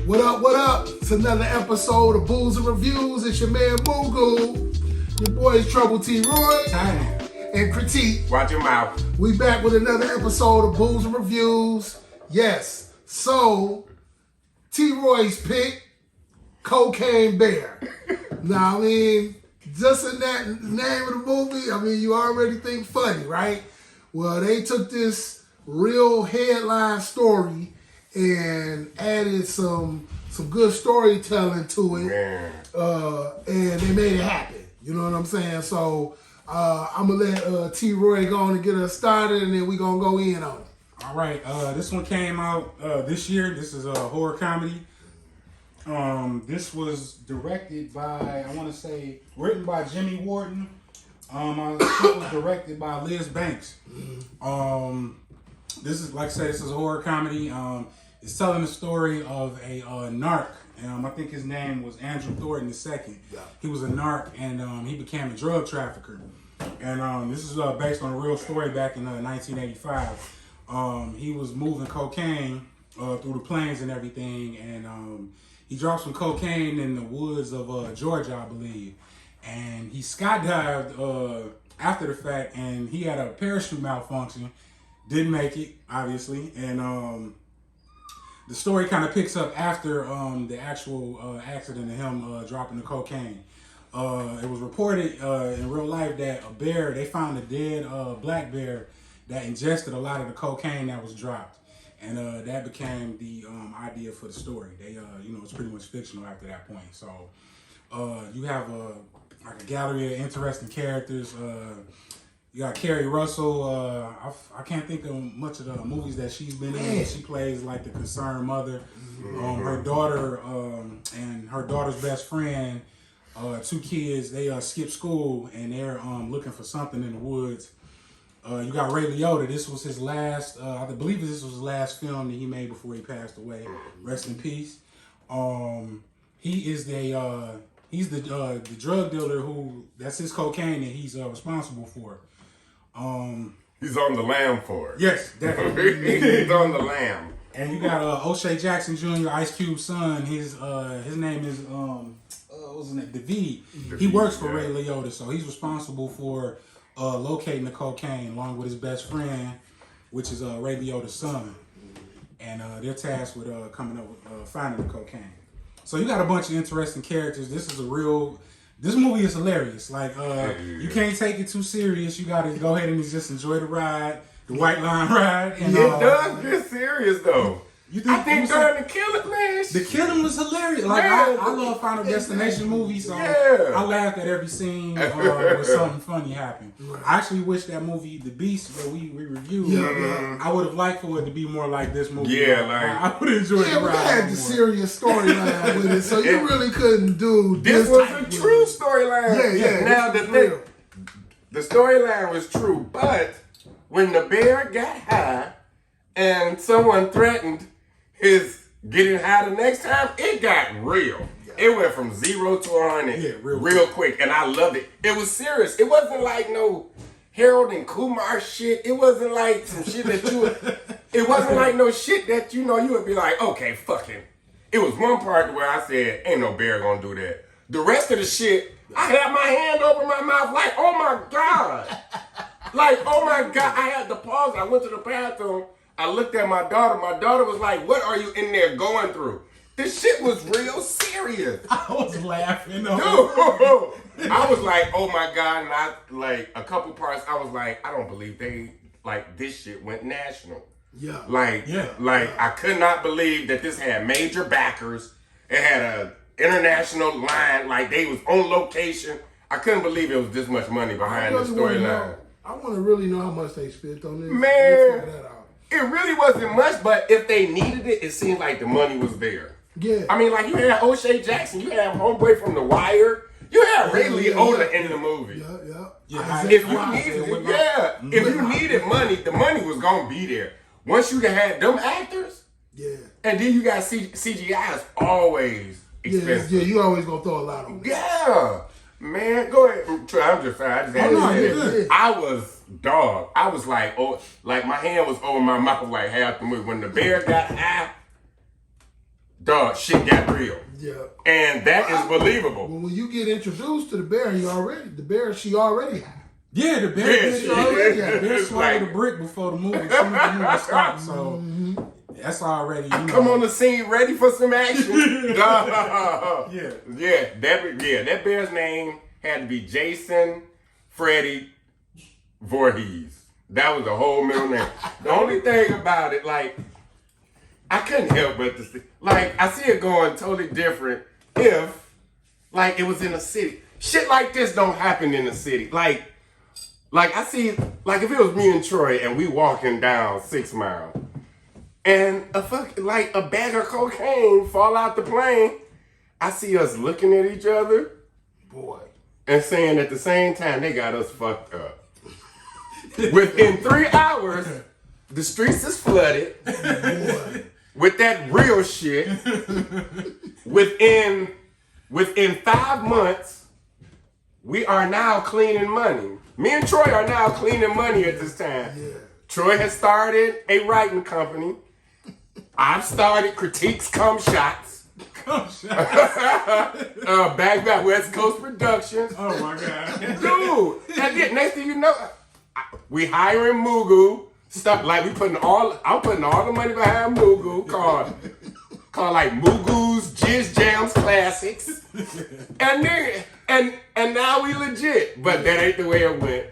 What up, what up? It's another episode of Booze and Reviews. It's your man Moogle. Your boys Trouble T. Roy. And Critique. Watch your mouth. We back with another episode of Booze and Reviews. Yes. So, T. Roy's pick, Cocaine Bear. Now, I mean, just in that name of the movie, I mean, you already think funny, right? Well, they took this real headline story and added some good storytelling to it, and they made it happen. You know what I'm saying? So I'm gonna let T. Roy go on and get us started, and then we gonna go in on it. All right, this one came out this year. This is a horror comedy. This was directed by, I want to say, written by Jimmy Wharton. I think it was directed by Liz Banks. This is, like I said, this is a horror comedy. It's telling the story of a narc. I think his name was Andrew Thornton II. Yeah. He was a narc, and he became a drug trafficker. And this is based on a real story back in 1985. He was moving cocaine through the plains and everything, and he dropped some cocaine in the woods of Georgia, I believe. And he skydived after the fact, and he had a parachute malfunction. Didn't make it, obviously, and the story kind of picks up after the actual accident of him dropping the cocaine. It was reported in real life that a bear, they found a dead black bear that ingested a lot of the cocaine that was dropped, and that became the idea for the story. They, it's pretty much fictional after that point. So you have like a gallery of interesting characters. You got Kerry Russell. I can't think of much of the movies that she's been in. She plays like the concerned mother. Her daughter and her daughter's best friend, two kids, they skip school and they're looking for something in the woods. You got Ray Liotta. This was his last, I believe this was his last film that he made before he passed away. Rest in peace. He is he's the drug dealer that's his cocaine that he's responsible for. He's on the lam for it. Yes, definitely. He's on the lam. And you got O'Shea Jackson Jr., Ice Cube's son. His name is what's his name? David. He works for Ray Liotta, so he's responsible for locating the cocaine along with his best friend, which is Ray Liotta's son. And they're tasked with coming up with finding the cocaine. So you got a bunch of interesting characters. This movie is hilarious. Like, you can't take it too serious. You got to go ahead and just enjoy the ride, the White Line ride. And, it does get serious, though. I think during the killing, man. The killing was hilarious. Like, I love Final Destination movies, so I laughed at every scene where something funny happened. I actually wish that movie, The Beast, that we reviewed, I would have liked for it to be more like this movie. Yeah, I would have enjoyed the ride. We had the serious storyline with it, so you really couldn't do this. Was a true storyline. Yeah. Now, the storyline was true, but when the bear got high and someone threatened his getting high the next time, it got real. Yeah. It went from 0 to 100 real quick, and I loved it. It was serious. It wasn't like no Harold and Kumar shit. It wasn't like some shit that it wasn't like no shit that you would be like, okay, fuck him. It was one part where I said, ain't no bear gonna do that. The rest of the shit, I had my hand over my mouth like, oh my God. Like, oh my God. I had to pause. I went to the bathroom. I looked at my daughter. My daughter was like, what are you in there going through? This shit was real serious. I was laughing. Dude, I was like, oh my God. And I, like, a couple parts, I was like, I don't believe this shit went national. Yeah. Like, I could not believe that this had major backers. It had a international line. Like, they was on location. I couldn't believe it was this much money behind the storyline. I want to really know how much they spent on this. Man. It really wasn't much, but if they needed it, it seemed like the money was there. Yeah. I mean, like, you had O'Shea Jackson, you had homeboy from The Wire, you had Ray Liotta in the movie. Yeah. If you needed money, the money was gonna be there. Once you had them actors, and then you got CGI is always expensive. Yeah, you always gonna throw a lot on it. Yeah. Man, go ahead. I'm just fine. I just had to say it. I was dog. I was like, like my hand was over my mouth like half the movie. When the bear got high, dog, shit got real. Yeah. And that is believable. When you get introduced to the bear, she already high. Yeah, the bear Yeah, did she- already. The bear it's swallowed like- a brick before the movie. As soon as the movie stopped, so that's already. You know, Come on the scene, ready for some action. Dog. Yeah. That bear's name had to be Jason Freddie Voorhees. That was the whole middle name. The only thing about it, like, I couldn't help but to see, like, I see it going totally different if, like, it was in a city. Shit like this don't happen in the city. Like I see, like, if it was me and Troy and we walking down 6 Mile and a bag of cocaine fall out the plane, I see us looking at each other, Boy. and saying at the same time, they got us fucked up. Within 3 hours, the streets is flooded Boy. with that real shit. Within 5 months, we are now cleaning money. Me and Troy are now cleaning money at this time. Yeah. Troy has started a writing company. I've started Critiques Come Shots. Back West Coast Productions. Oh my god. Dude, and then next thing you know, we hiring Mugu. Stuff like I'm putting all the money behind Mugu called like Mugu's Jizz Jams Classics. And then and now we legit. But that ain't the way it went.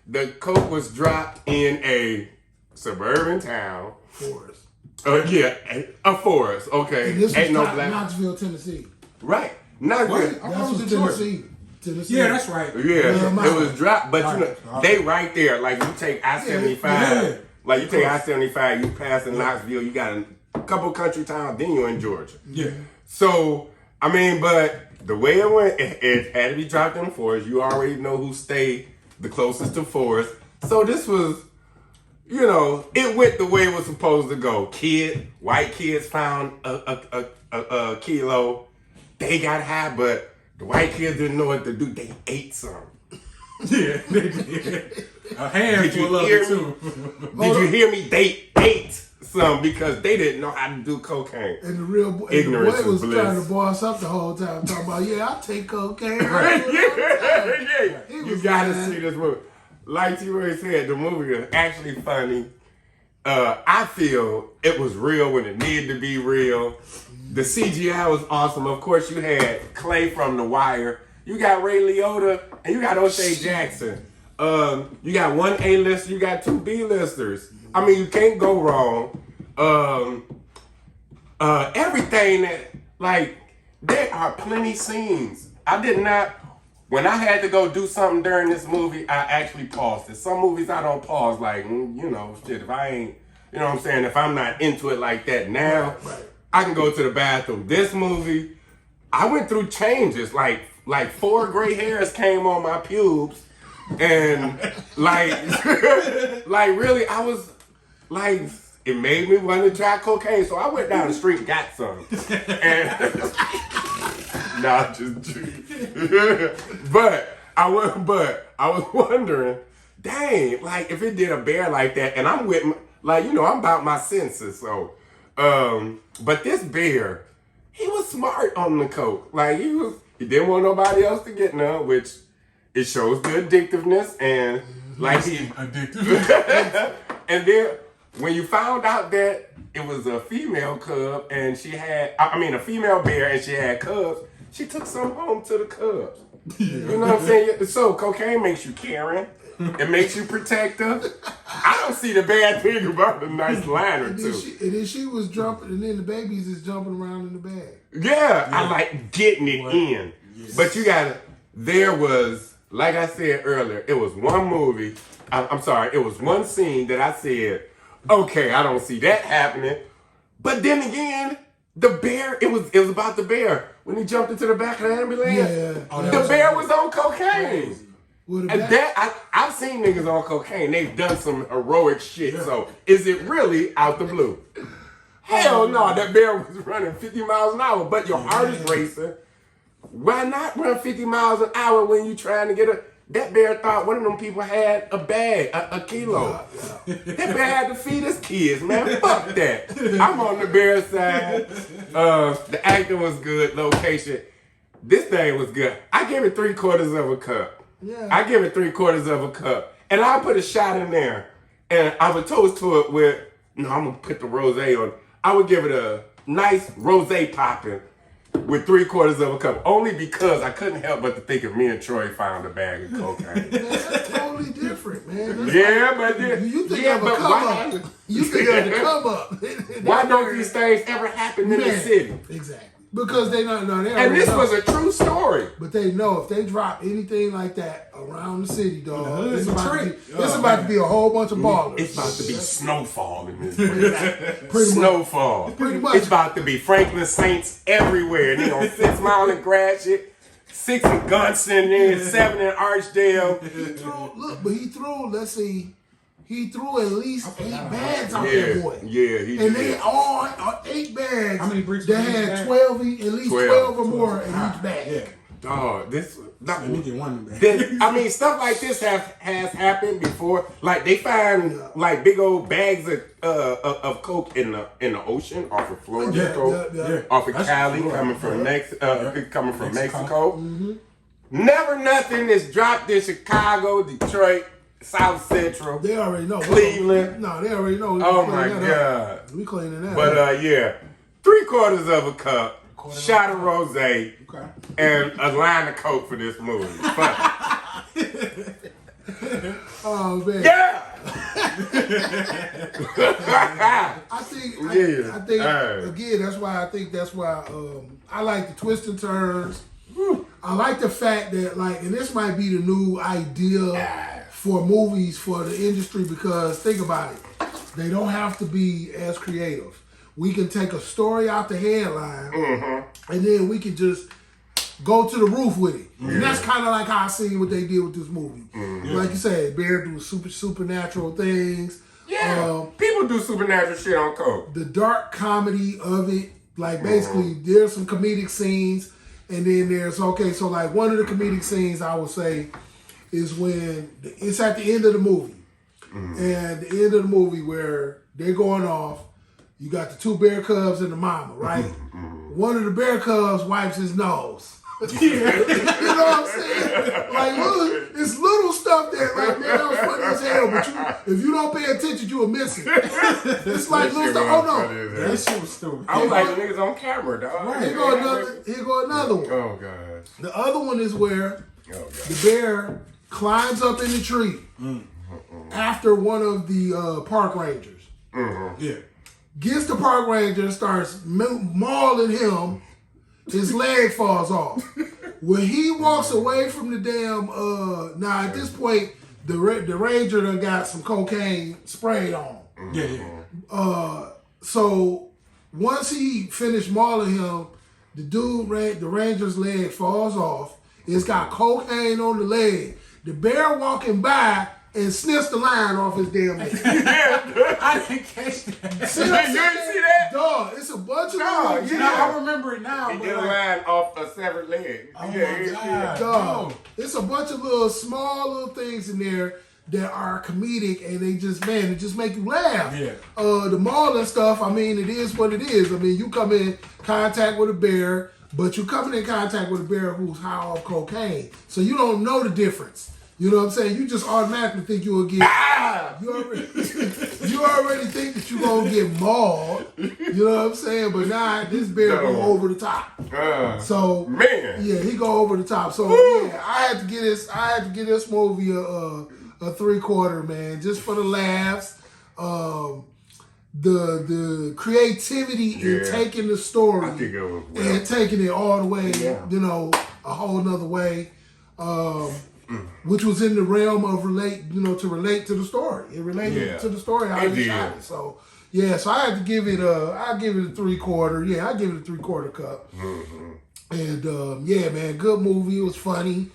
The coke was dropped in a suburban town. Forrest. A forest, okay. And this Ain't was no black. Knoxville, Tennessee. Right. Not What? good. I That's thought it was was in Georgia. Tennessee. Yeah, that's right. Yeah, it was dropped, but you know, Right. they right there. Like you take I-75, Yeah. like you take I-75, you pass in Knoxville, you got a couple country towns, then you're in Georgia. Yeah. So, I mean, but the way it went, it had to be dropped in the forest. You already know who stayed the closest to forest. So this was, you know, it went the way it was supposed to go. White kids found a kilo. They got high, but the white kids didn't know what to do. They ate some. Yeah, they did. A handful of hear it too. Did you hear me? They ate some because they didn't know how to do cocaine. And the real boy, Ignorance the boy is was bliss. trying to boss up the whole time, talking about, yeah, I take cocaine. Yeah. He You was gotta mad. see this movie. Like T-Ray said, the movie is actually funny. I feel it was real when it needed to be real. The CGI was awesome. Of course, you had Clay from The Wire. You got Ray Liotta, and you got O'Shea Jackson. You got one A-lister, you got two B-listers. I mean, you can't go wrong. Everything that, like, there are plenty scenes. When I had to go do something during this movie, I actually paused it. Some movies I don't pause, like, shit, if I ain't, you know what I'm saying, if I'm not into it like that now, Right. I can go to the bathroom. This movie, I went through changes, like 4 gray hairs came on my pubes, and like really, I was like, it made me want to try cocaine, so I went down the street and got some. And nah, just but I was wondering, dang, like if it did a bear like that, and I'm with I'm about my senses, so but this bear, he was smart on the coke. Like he didn't want nobody else to get none, which it shows the addictiveness and like he Addicted. and then when you found out that it was a female cub and she had, a female bear and she had cubs, she took some home to the cubs. You know what I'm saying? So cocaine makes you caring. It makes you protective. I don't see the bad thing about a nice line or And two. then she was jumping, and then the babies is jumping around in the bag. Yeah, I like getting it in. Yes. But there was, like I said earlier, it was one movie, it was one scene that I said, okay, I don't see that happening. But then again, the bear, it was about the bear. When he jumped into the back of the ambulance, Yeah. Oh, the bear was on cocaine. With the And back, I've seen niggas on cocaine. They've done some heroic shit. So is it really out the blue? Hell no, that bear was running 50 miles an hour, but your heart is racing. Why not run 50 miles an hour when you trying to that bear thought one of them people had a bag, a kilo. That bear had to feed his kids, man. Fuck that. I'm on the bear side. The acting was good, location. This thing was good. I give it 3/4 of a cup. Yeah. I give it 3/4 of a cup. And I'll put a shot in there. And I would toast to it with, no, I'm going to put the rosé on. I would give it a nice rosé popping with 3/4 of a cup. Only because I couldn't help but to think of me and Troy found a bag of cocaine. Man, that's totally different, man. That's Yeah, but then, you think yeah, of a but come why? up. You think of the come up. Why don't these things ever happen in the city? Exactly. Because they don't know. They And already this know. was a true story. But they know if they drop anything like that around the city, dog, hood, it's it's a about, to be, trick. it's about to be a whole bunch of ballers. It's about to be snowfall in this place. Pretty much. Snowfall. Pretty much. It's about to be Franklin Saints everywhere. And they on 6 Mile and Gratiot, 6 in Gunson, then 7 in Archdale. He threw, let's see, he threw at least 8 bags out Yeah, there, boy. yeah, he And did. they all 8 bags. How many bricks They was each had bag? 12, at least 12 or more in each Yeah. bag. Dog, this. Let me get one back. I mean, stuff like this has happened before. Like they find like big old bags of coke in the ocean off of Florida, Yeah. off of That's Cali, Florida. coming from coming from Mexico. Mm-hmm. Never nothing is dropped in Chicago, Detroit, South Central. They already know. Cleveland. No, they already know. Oh my God! We cleaning that But up. yeah, 3/4 of a cup, shot of rosé, Okay. and a line of coke for this movie. Fuck. Oh, man. Yeah. I think, Yeah. again, that's why I like the twists and turns. I like the fact that, like, and this might be the new idea for movies for the industry because think about it. They don't have to be as creative. We can take a story out the headline and then we can just go to the roof with it. And that's kind of like how I seen what they did with this movie. Like you said, Bear do supernatural things. Yeah, people do supernatural shit on coke. The dark comedy of it, like basically there's some comedic scenes and then there's, so like one of the comedic scenes I would say is when it's at the end of the movie. And the end of the movie where they're going off, you got the 2 bear cubs and the mama, right? One of the bear cubs wipes his nose. You know what I'm saying? Like, it's little stuff that, like, man, that was funny as hell, but if you don't pay attention, you will miss it. It's like little stuff. Oh, no. That shit was stupid. I was like, the niggas on camera, dog. Here go another one. Oh, gosh. The other one is where Oh, gosh. the bear climbs up in the tree after one of the park rangers. Yeah. Gets the park ranger, starts mauling him. His leg falls off. When he walks away from the damn, now at this point, the ranger done got some cocaine sprayed on him. Yeah. So once he finished mauling him, the ranger's leg falls off. It's got cocaine on the leg. The bear walking by and sniffs the line off his damn leg. I didn't catch that. See what I'm You didn't saying? see that? Dog, it's a bunch of Dog, little, you No, I remember it now. He But did a like, line off a severed leg. oh my God. Dog, it's a bunch of little small little things in there that are comedic and they just, man, it just make you laugh. Yeah. The mauling stuff, I mean, it is what it is. I mean, you come in contact with a bear, but you coming in contact with a bear who's high off cocaine. So you don't know the difference. You know what I'm saying? You just automatically think you will get, you already think that you're going to get mauled. You know what I'm saying? But nah, this bear go over the top. So Man. yeah, he go over the top. So yeah, I had to get this movie a 3/4, man, just for the laughs. The creativity in taking the story I think it was and taking it all the way, Yeah. you know, a whole nother way. Which was in the realm of to relate to the story. It related to the story how It he shot did. it. So yeah, so I had to give it a 3/4. Yeah, I give it a 3/4 cup. And yeah, man, good movie. It was funny.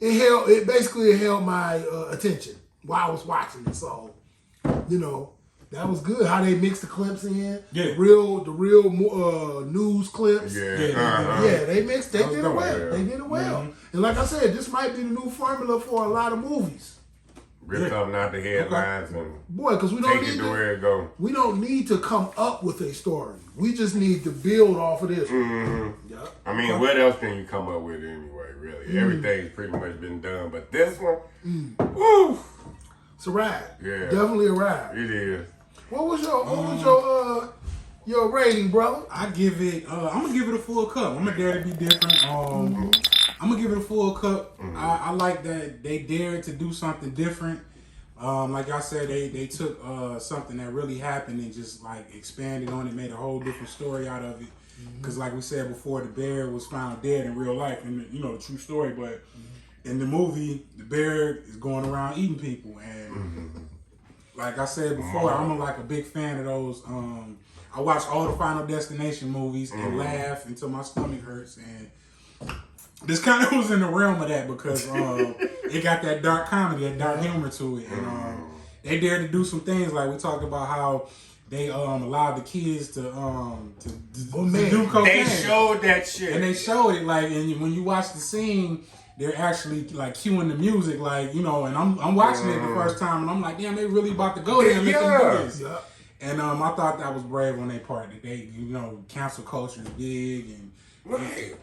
It basically held my attention while I was watching it. So, you know, That was good. How they mixed the clips in. Yeah. The real news clips. Yeah. They mixed. They That was did it dope. well. Yeah. They did it well. And like I said, this might be the new formula for a lot of movies. Rip something out the headlines and Boy, because we don't take need it to to. where it go. We don't need to come up with a story. We just need to build off of this. Yep. I mean, what else can you come up with anyway, really? Everything's pretty much been done. But this one, woo, It's a ride. Yeah. Definitely a ride. it is. What was your rating, brother? I give it. I'm gonna give it a full cup. I'm gonna dare to be different. I'm gonna give it a full cup. I like that they dared to do something different. Like I said, they took something that really happened and just like expanded on it, made a whole different story out of it. Because like we said before, the bear was found dead in real life, and you know the true story. But in the movie, the bear is going around eating people, and like I said before, I'm a big fan of those. I watch all the Final Destination movies and laugh until my stomach hurts, and this kind of was in the realm of that because it got that dark comedy, that dark humor to it, and they dared to do some things like we talked about how they allowed the kids to do cocaine. They showed that shit. And they showed it like, and when you watch the scene, they're actually like cueing the music, like and I'm watching it the first time, and I'm like, damn, they really about to go there and let them do this. Yeah. And I thought that was brave on their part. That they, cancel culture is big, and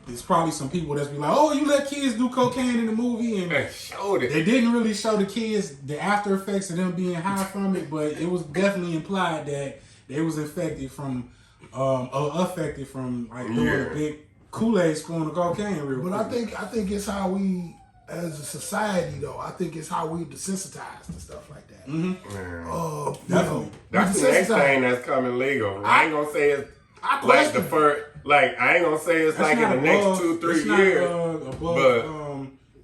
there's probably some people that's be like, oh, you let kids do cocaine in the movie, and They showed it. they didn't really show the kids the after effects of them being high from it, but it was definitely implied that they was affected from like doing a big Kool-Aid spoon of cocaine real But quick. I think it's how we, as a society, though. I think it's how we desensitize to stuff like that. Definitely. That's the next thing that's coming legal. I ain't gonna say it's I like question the first. Like I ain't gonna say it's like in the next 2-3 years. But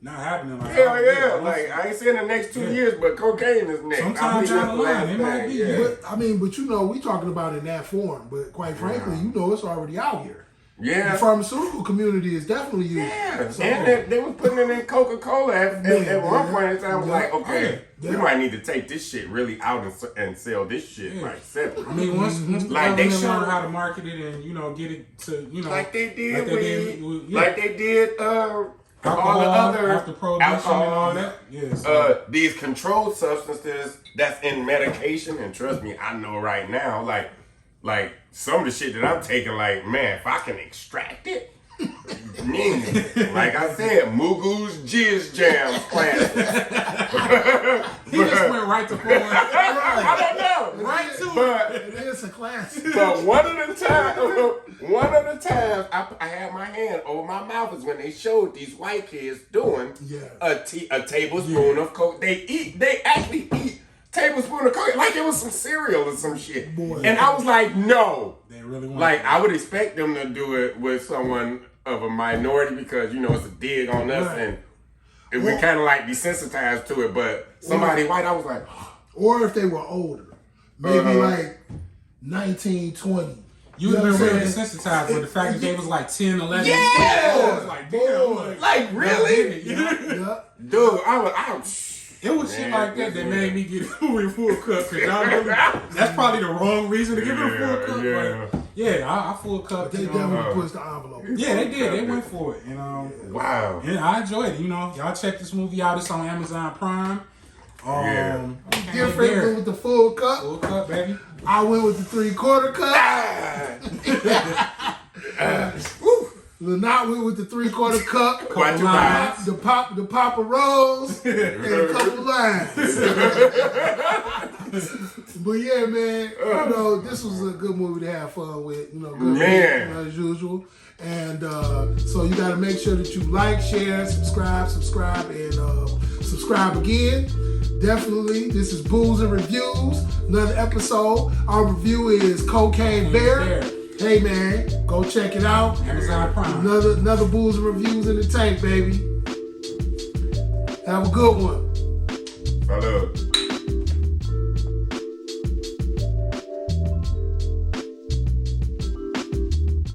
not happening like Hell that. yeah! Like I ain't saying the next 2 years, but cocaine is next. Sometime down the line, it might be, Yeah. But we talking about it in that form. But quite frankly, it's already out here. Yeah. The pharmaceutical community is definitely using Yeah, it. So, and they was putting it in Coca-Cola at one point in time. I was like, okay, Yeah. we might need to take this shit really out and sell this shit like separately. I mean, once the Like they government learn showed- how to market it and get it to like they did with like they did alcohol all the other after prohibition alcohol, and all that. Yeah, so, these controlled substances that's in medication, and trust me, I know right now, like some of the shit that I'm taking, like, man, if I can extract it, like I said, Mugu's Jizz Jams class. he just went right to porn. I don't know. Right to it. But it is a classic. but one of the times I had my hand over my mouth is when they showed these white kids doing a tablespoon of coke. They actually eat tablespoon of coke like it was some cereal or some shit. Boy. And I was like, no. They really want Like I would expect them to do it with someone of a minority because it's a dig on us Right. and we kind of like desensitized to it. But somebody white, I was like, Or if they were older, maybe like 19, 20. You would know have what been I'm really saying? desensitized, but the fact that they was like 10, 11, Yeah! I was like, damn, like really? Yeah. Dude, I was it was shit like that that made me get it with a full cup. Cause that's probably the wrong reason to give it a full cup. Yeah. But yeah, I full cup. They definitely pushed the envelope. Yeah, they did. They went for it. And wow. yeah, I enjoyed it. Y'all check this movie out. It's on Amazon Prime. Different went with the full cup. Full cup, baby. I went with the 3/4 cup. Lenot went with the 3/4 cup. Quite lines. The Papa Rose and a couple lines. But yeah, man, this was a good movie to have fun with. Good Man. as usual. And so you got to make sure that you like, share, subscribe, and subscribe again. Definitely, this is Booze and Reviews, another episode. Our review is Cocaine Bear. Hey man, go check it out. Amazon Prime. Another Booze and Reviews in the tank, baby. Have a good one. Salud.